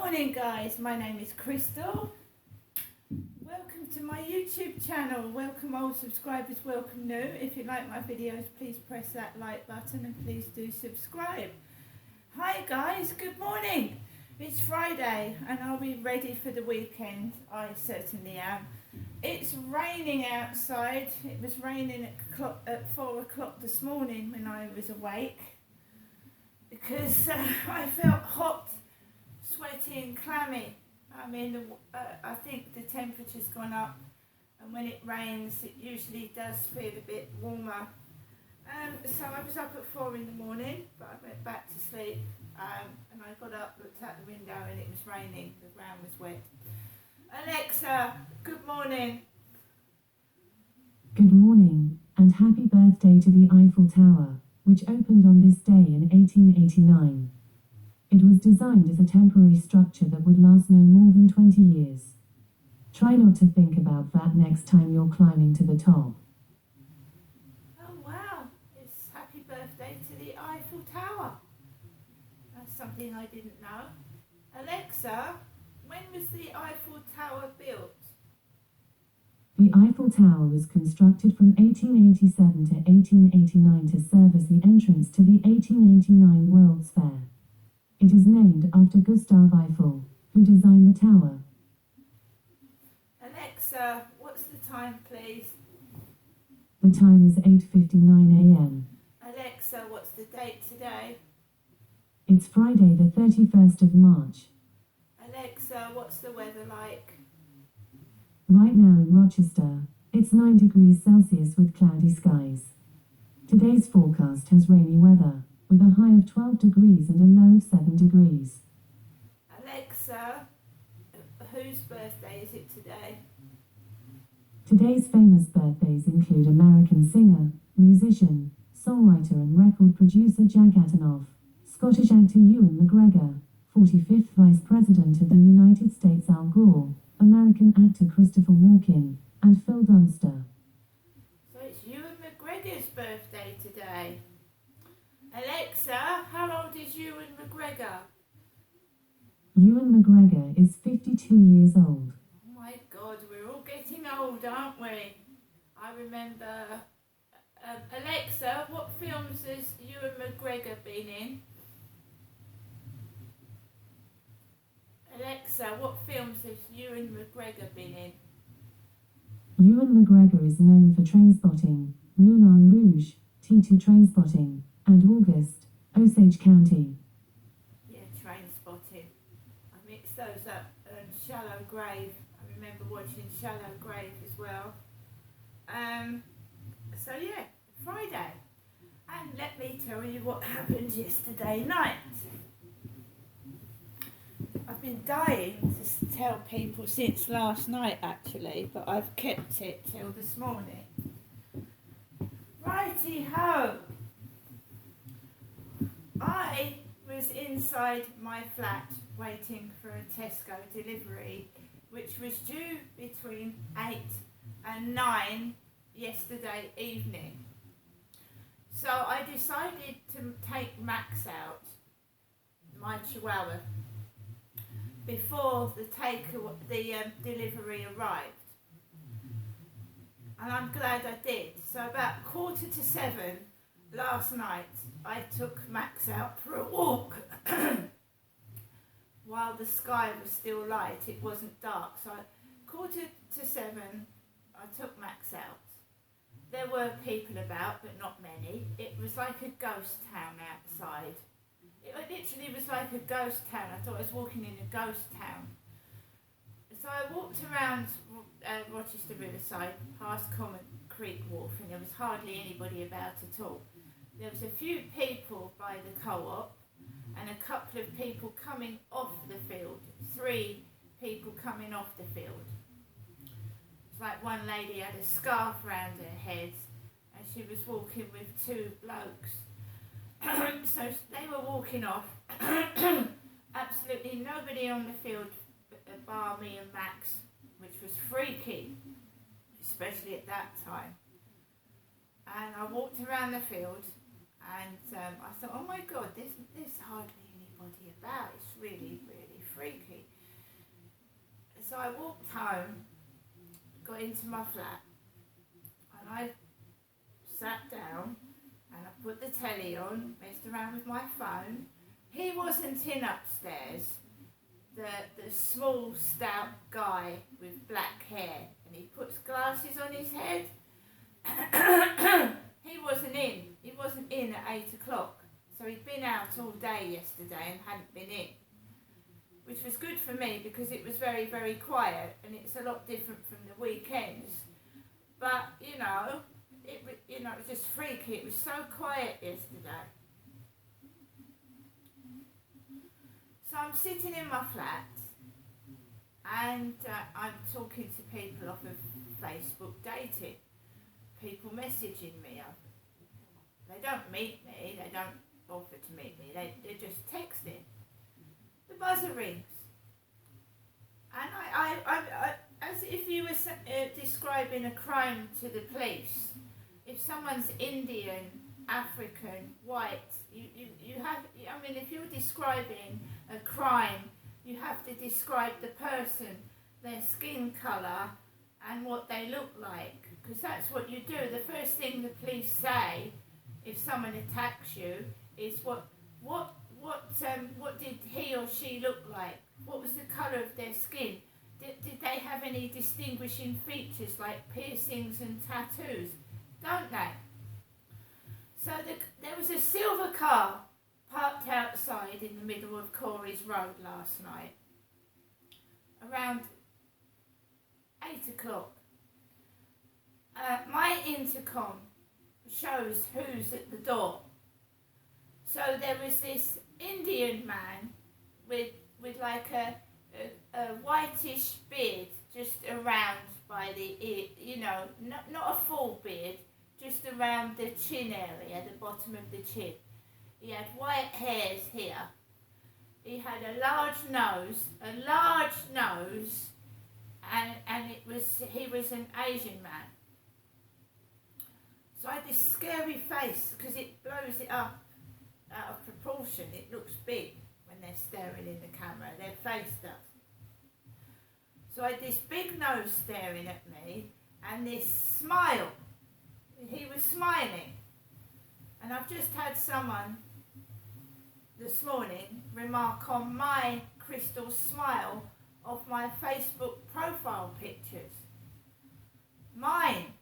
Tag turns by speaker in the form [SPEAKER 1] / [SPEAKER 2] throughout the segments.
[SPEAKER 1] morning guys, my name is Crystal. Welcome to my YouTube channel. Welcome old subscribers, welcome new. If you like my videos, please press that like button and please do subscribe. Hi guys, good morning. It's Friday and are we ready for the weekend? I certainly am. It's raining outside. It was raining at 4 o'clock this morning when I was awake because I felt hot, sweaty and clammy. I mean, I think the temperature's gone up, and when it rains it usually does feel a bit warmer. So I was up at 4 in the morning, but I went back to sleep, and I got up, looked out the window and it was raining, the ground was wet. Alexa, good morning.
[SPEAKER 2] Good morning, and happy birthday to the Eiffel Tower, which opened on this day in 1889. It was designed as a temporary structure that would last no more than 20 years. Try not to think about that next time you're climbing to the top.
[SPEAKER 1] Oh wow, it's happy birthday to the Eiffel Tower. That's something I didn't know. Alexa, when was the Eiffel Tower built?
[SPEAKER 2] The Eiffel Tower was constructed from 1887 to 1889 to serve as the entrance to the 1889 World's Fair. It is named after Gustave Eiffel, who designed the tower.
[SPEAKER 1] Alexa, what's the time please?
[SPEAKER 2] The time is 8:59 a.m.
[SPEAKER 1] Alexa, what's the date today?
[SPEAKER 2] It's Friday the 31st of March.
[SPEAKER 1] Alexa, what's the weather like?
[SPEAKER 2] Right now in Rochester, it's 9 degrees Celsius with cloudy skies. Today's forecast has rainy weather, with a high of 12 degrees and a low of 7 degrees.
[SPEAKER 1] Alexa, whose birthday is it today?
[SPEAKER 2] Today's famous birthdays include American singer, musician, songwriter and record producer Jack Antonoff, Scottish actor Ewan McGregor, 45th Vice President of the United States Al Gore, American actor Christopher Walken, and Phil Dunster.
[SPEAKER 1] So it's Ewan McGregor's birthday today. Alexa, how old is Ewan McGregor?
[SPEAKER 2] Ewan McGregor is 52 years old.
[SPEAKER 1] Oh my God, we're all getting old, aren't we? I remember... Alexa, what films has Ewan McGregor been in? Alexa, what films has Ewan McGregor been in?
[SPEAKER 2] Ewan McGregor is known for Trainspotting, Moulin Rouge, T2 Trainspotting, and August, Osage County.
[SPEAKER 1] Yeah, Trainspotting. I mixed those up. Shallow Grave. I remember watching Shallow Grave as well. So yeah, Friday. And let me tell you what happened yesterday night. I've been dying to tell people since last night actually, but I've kept it till this morning. Righty ho! I was inside my flat waiting for a Tesco delivery, which was due between 8 and 9 yesterday evening. So I decided to take Max out, my Chihuahua, before the delivery arrived. And I'm glad I did. So about 7:15 last night, I took Max out for a walk. While the sky was still light, it wasn't dark. So 7:15, I took Max out. There were people about, but not many. It was like a ghost town outside. It literally was like a ghost town. I thought I was walking in a ghost town. So I walked around Rochester Riverside, past Common Creek Wharf, and there was hardly anybody about at all. There was a few people by the co-op, and a couple of people coming off the field. 3 people coming off the field. It's like one lady had a scarf round her head, and she was walking with 2 blokes. So they were walking off. Absolutely nobody on the field bar me and Max, which was freaky, especially at that time. And I walked around the field, and I thought, oh my God, there's hardly anybody about. It's really, really freaky. So I walked home, got into my flat, and I sat down and I put the telly on, messed around with my phone. He wasn't in upstairs, the small, stout guy with black hair, and he puts glasses on his head. He wasn't in at 8 o'clock, so he'd been out all day yesterday and hadn't been in, which was good for me because it was very, very quiet, and it's a lot different from the weekends. But it was just freaky. It was so quiet yesterday. So I'm sitting in my flat, and I'm talking to people off of Facebook dating. People messaging me. They don't meet me. They don't offer to meet me. They're just texting. The buzzer rings, and I as if you were describing a crime to the police. If someone's Indian, African, white, you have. I mean, if you're describing a crime, you have to describe the person, their skin colour, and what they look like, because that's what you do. The first thing the police say if someone attacks you is what did he or she look like? What was the colour of their skin? Did they have any distinguishing features like piercings and tattoos? Don't they? So there was a silver car parked outside in the middle of Corey's Road last night, around 8 o'clock. My intercom shows who's at the door. So there was this Indian man with like a whitish beard just around by the ear, not a full beard, just around the chin area, the bottom of the chin. He had white hairs here. He had a large nose, and he was an Asian man. So I had this scary face because it blows it up out of proportion. It looks big when they're staring in the camera, their face does. So I had this big nose staring at me and this smile. He was smiling. And I've just had someone this morning remark on my crystal smile of my Facebook profile pictures. Mine.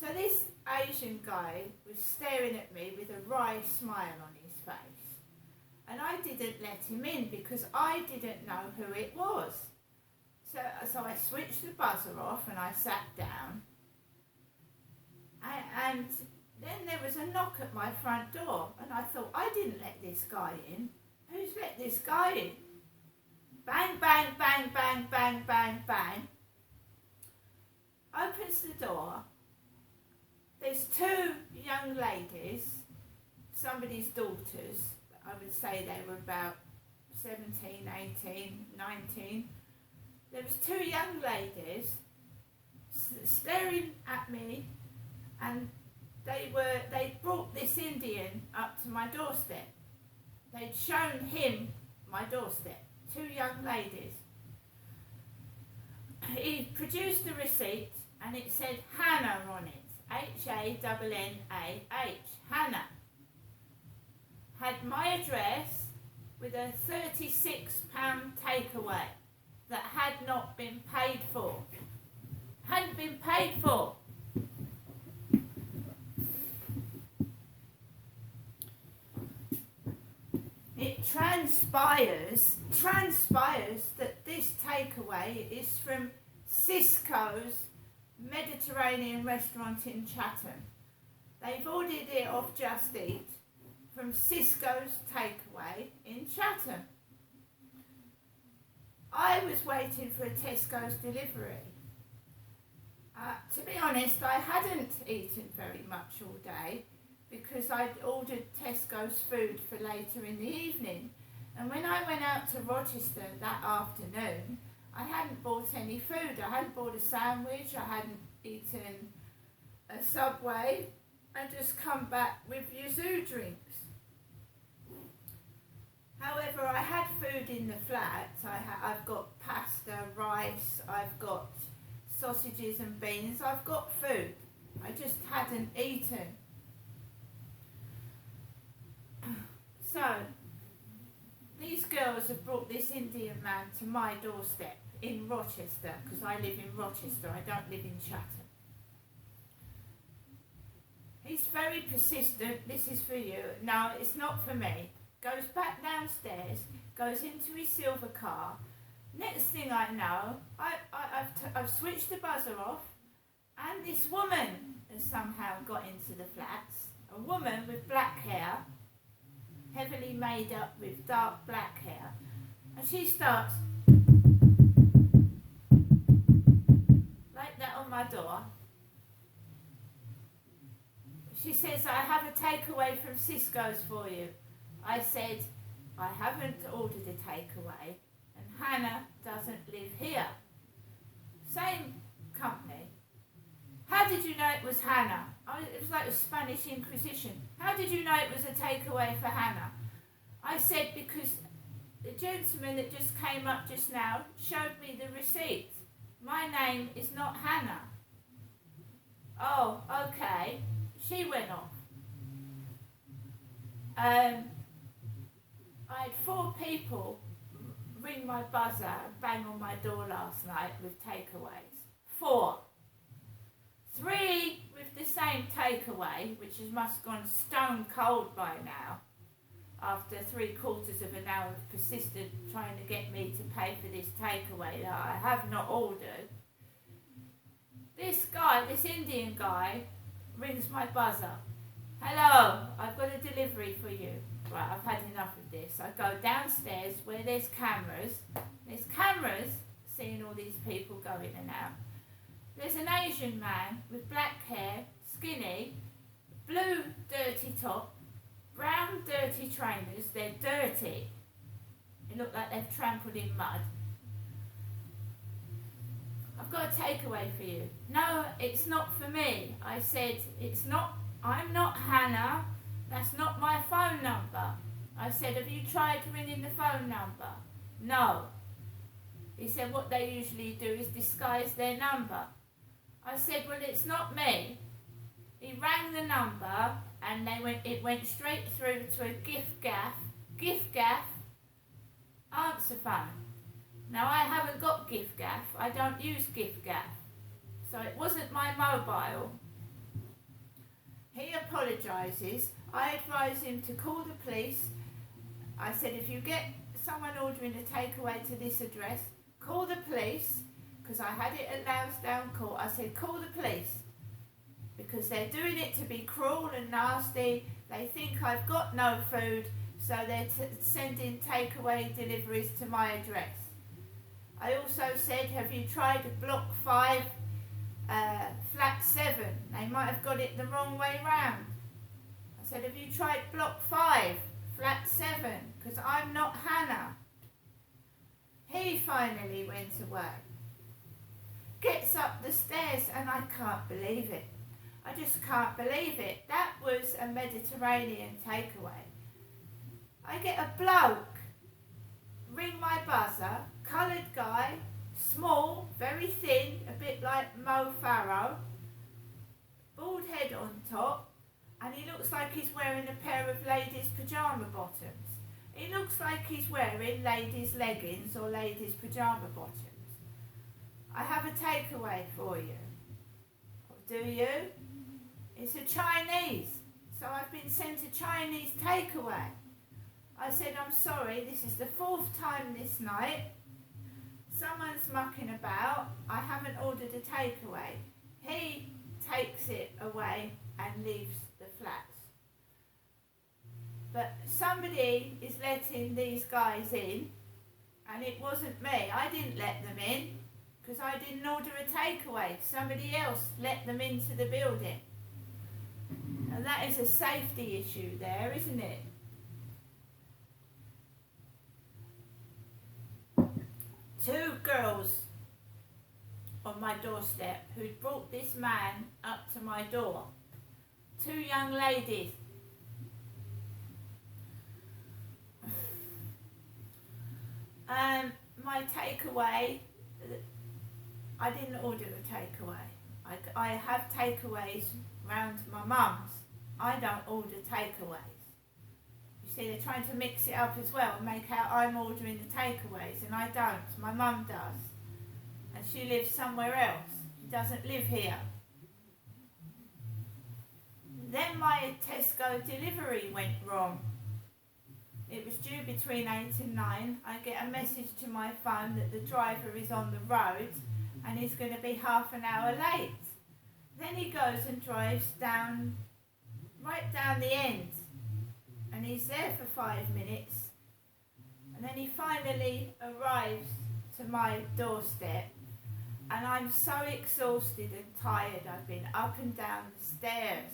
[SPEAKER 1] So this Asian guy was staring at me with a wry smile on his face. And I didn't let him in because I didn't know who it was. So I switched the buzzer off and I sat down. And then there was a knock at my front door, and I thought, I didn't let this guy in. Who's let this guy in? Bang, bang, bang, bang, bang, bang, bang. Opens the door. There's two young ladies, somebody's daughters. I would say they were about 17, 18, 19. There was two young ladies staring at me, and they brought this Indian up to my doorstep. They'd shown him my doorstep. Two young ladies. He produced the receipt and it said Hannah on it. H-A-N-N-A-H. Hannah. Had my address with a £36 takeaway that had not been paid for. Hadn't been paid for. It transpires that this takeaway is from Cisco's Mediterranean restaurant in Chatham. They've ordered it off Just Eat from Cisco's takeaway in Chatham. I was waiting for a Tesco's delivery. To be honest, I hadn't eaten very much all day because I'd ordered Tesco's food for later in the evening. And when I went out to Rochester that afternoon, I hadn't bought any food. I hadn't bought a sandwich, I hadn't eaten a Subway. I just come back with Yuzu drinks. However, I had food in the flat, I've got pasta, rice, I've got sausages and beans, I've got food. I just hadn't eaten. So, these girls have brought this Indian man to my doorstep in Rochester, because I live in Rochester, I don't live in Chatham. He's very persistent. This is for you. No, it's not for me. Goes back downstairs, goes into his silver car. Next thing I know, I've switched the buzzer off, and this woman has somehow got into the flats. A woman with black hair, heavily made up with dark black hair, and she starts like that on my door. She says, I have a takeaway from Cisco's for you. I said, I haven't ordered a takeaway, and Hannah doesn't live here. Same company. How did you know it was Hannah? It was like the Spanish Inquisition. How did you know it was a takeaway for Hannah? I said, because the gentleman that just came up just now showed me the receipt. My name is not Hannah. Oh, okay. She went off. I had 4 people ring my buzzer and bang on my door last night with takeaways. 4. 3 with the same takeaway, which must have gone stone cold by now, after 3/4 of an hour of persistent trying to get me to pay for this takeaway that I have not ordered. This guy, this Indian guy, rings my buzzer. Hello, I've got a delivery for you. Right, I've had enough of this. I go downstairs where there's cameras. There's cameras seeing all these people go in and out. There's an Asian man with black hair, skinny, blue dirty top, brown dirty trainers. They're dirty. They look like they've trampled in mud. I've got a takeaway for you. No, it's not for me. I said, I'm not Hannah. That's not my phone number. I said, have you tried ringing the phone number? No. He said, what they usually do is disguise their number. I said, well, it's not me. He rang the number and it went straight through to a gift gaff, answer phone. Now, I haven't got gift gaff. I don't use gift gaff. So it wasn't my mobile. He apologises. I advise him to call the police. I said, if you get someone ordering a takeaway to this address, call the police, because I had it at Lansdowne Court. I said, call the police, because they're doing it to be cruel and nasty. They think I've got no food, so they're sending takeaway deliveries to my address. I also said, have you tried block 5, flat 7? They might have got it the wrong way round. I said, have you tried block 5, flat 7? Because I'm not Hannah. He finally went away. Gets up the stairs and I can't believe it. I just can't believe it. That was a Mediterranean takeaway. I get a bloke, ring my buzzer, coloured guy, small, very thin, a bit like Mo Farrow, bald head on top, and he looks like he's wearing a pair of ladies' pyjama bottoms. He looks like he's wearing ladies' leggings or ladies' pyjama bottoms. I have a takeaway for you. Do you? It's a Chinese. So I've been sent a Chinese takeaway. I said, I'm sorry, this is the 4th time this night. Someone's mucking about. I haven't ordered a takeaway. He takes it away and leaves the flats. But somebody is letting these guys in, and it wasn't me. I didn't let them in, because I didn't order a takeaway. Somebody else let them into the building. And that is a safety issue there, isn't it? Two girls on my doorstep who'd brought this man up to my door. 2 young ladies. My takeaway, I didn't order the takeaway. I have takeaways round my mum's. I don't order takeaways. You see, they're trying to mix it up as well and make out I'm ordering the takeaways, and I don't. My mum does. And she lives somewhere else. She doesn't live here. Then my Tesco delivery went wrong. It was due between 8 and 9. I get a message to my phone that the driver is on the road and he's going to be half an hour late. Then he goes and drives right down the end, and he's there for 5 minutes, and then he finally arrives to my doorstep, and I'm so exhausted and tired. I've been up and down the stairs.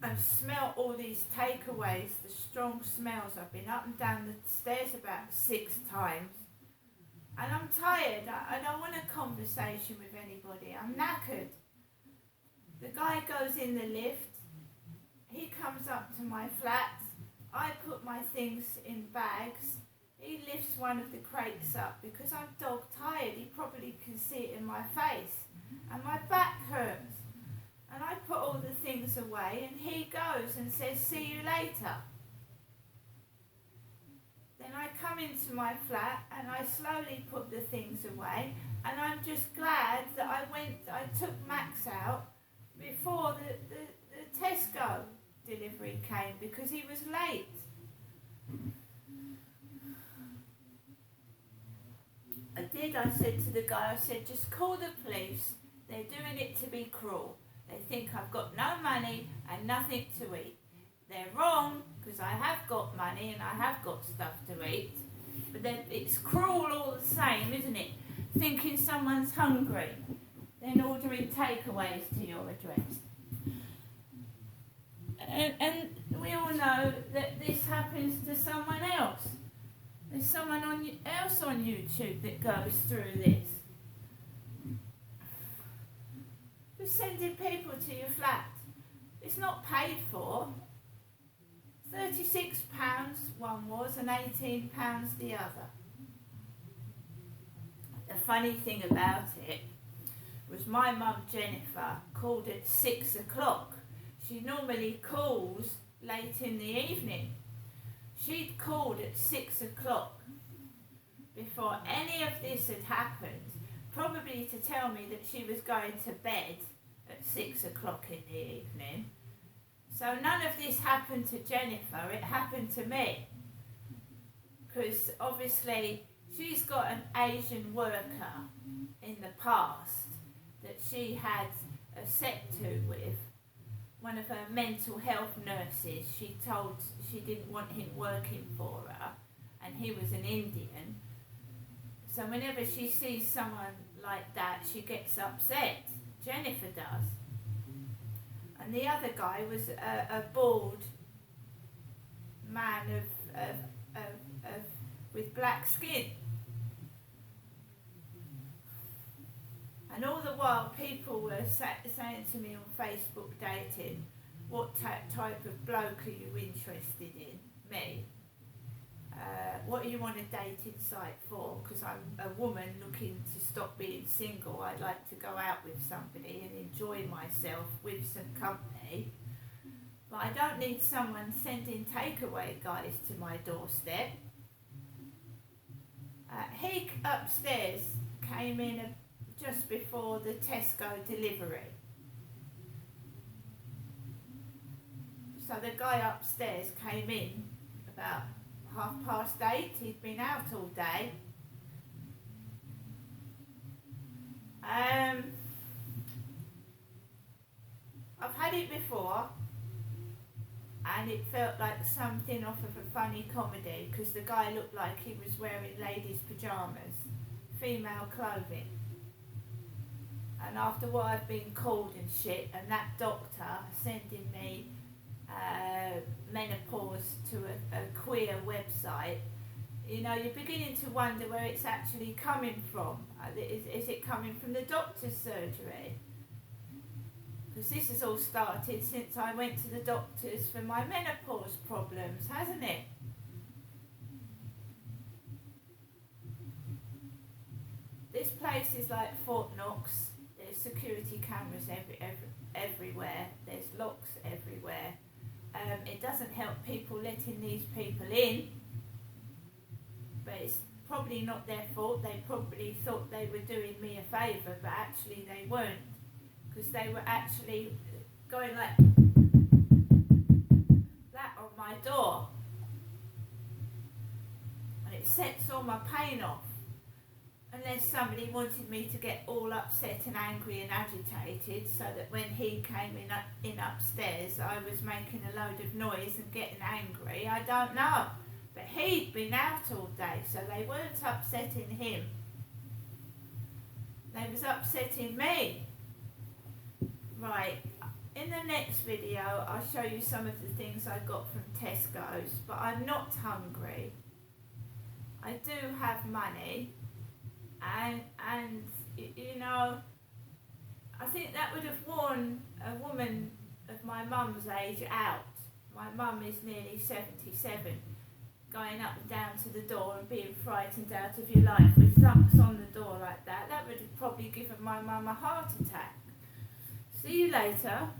[SPEAKER 1] I've smelt all these takeaways, the strong smells. I've been up and down the stairs about 6 times. And I'm tired. I don't want a conversation with anybody. I'm knackered. The guy goes in the lift. He comes up to my flat. I put my things in bags. He lifts one of the crates up because I'm dog tired. He probably can see it in my face. And my back hurts. And I put all the things away, and he goes and says, "See you later." Then I come into my flat and I slowly put the things away, and I'm just glad that I took Max out before the Tesco delivery came, because he was late. I said to the guy, just call the police. They're doing it to be cruel. They think I've got no money and nothing to eat. They're wrong, because I have got money and I have got stuff to eat. But it's cruel all the same, isn't it? Thinking someone's hungry, then ordering takeaways to your address. And we all know that this happens to someone else. There's someone else on YouTube that goes through this. Just sending people to your flat. It's not paid for. £36 one was and £18 the other. The funny thing about it was my mum Jennifer called at 6 o'clock. She normally calls late in the evening. She'd called at 6 o'clock before any of this had happened, probably to tell me that she was going to bed at 6 o'clock in the evening. So none of this happened to Jennifer, it happened to me. Because obviously she's got an Asian worker in the past that she had a set-to with. One of her mental health nurses, she told she didn't want him working for her, and he was an Indian. So whenever she sees someone like that, she gets upset. Jennifer does. And the other guy was a bald man with black skin. And all the while people were saying to me on Facebook dating, what type of bloke are you interested in? Me. What are you on a dating site for? Because I'm a woman looking to stop being single. I'd like to go out with somebody and enjoy myself with some company. But I don't need someone sending takeaway guys to my doorstep. He upstairs came in just before the Tesco delivery. So the guy upstairs came in about 8:30. He'd been out all day. I've had it before, and it felt like something off of a funny comedy, because the guy looked like he was wearing ladies' pyjamas, female clothing. And after what I've been called and shit, and that doctor sending me menopause to a queer website, you know, you're beginning to wonder where it's actually coming from. Is it coming from the doctor's surgery? Because this has all started since I went to the doctors for my menopause problems, hasn't it? This place is like Fort Knox. There's security cameras everywhere. There's locks everywhere. It doesn't help people letting these people in, but it's probably not their fault. They probably thought they were doing me a favour, but actually they weren't, because they were actually going like that on my door, and it sets all my pain off. Unless somebody wanted me to get all upset and angry and agitated, so that when he came in upstairs I was making a load of noise and getting angry, I don't know. But he'd been out all day, so they weren't upsetting him. They was upsetting me. Right, in the next video I'll show you some of the things I got from Tesco's, but I'm not hungry. I do have money. And you know, I think that would have worn a woman of my mum's age out. My mum is nearly 77, going up and down to the door and being frightened out of your life with thumps on the door like that. That would have probably given my mum a heart attack. See you later.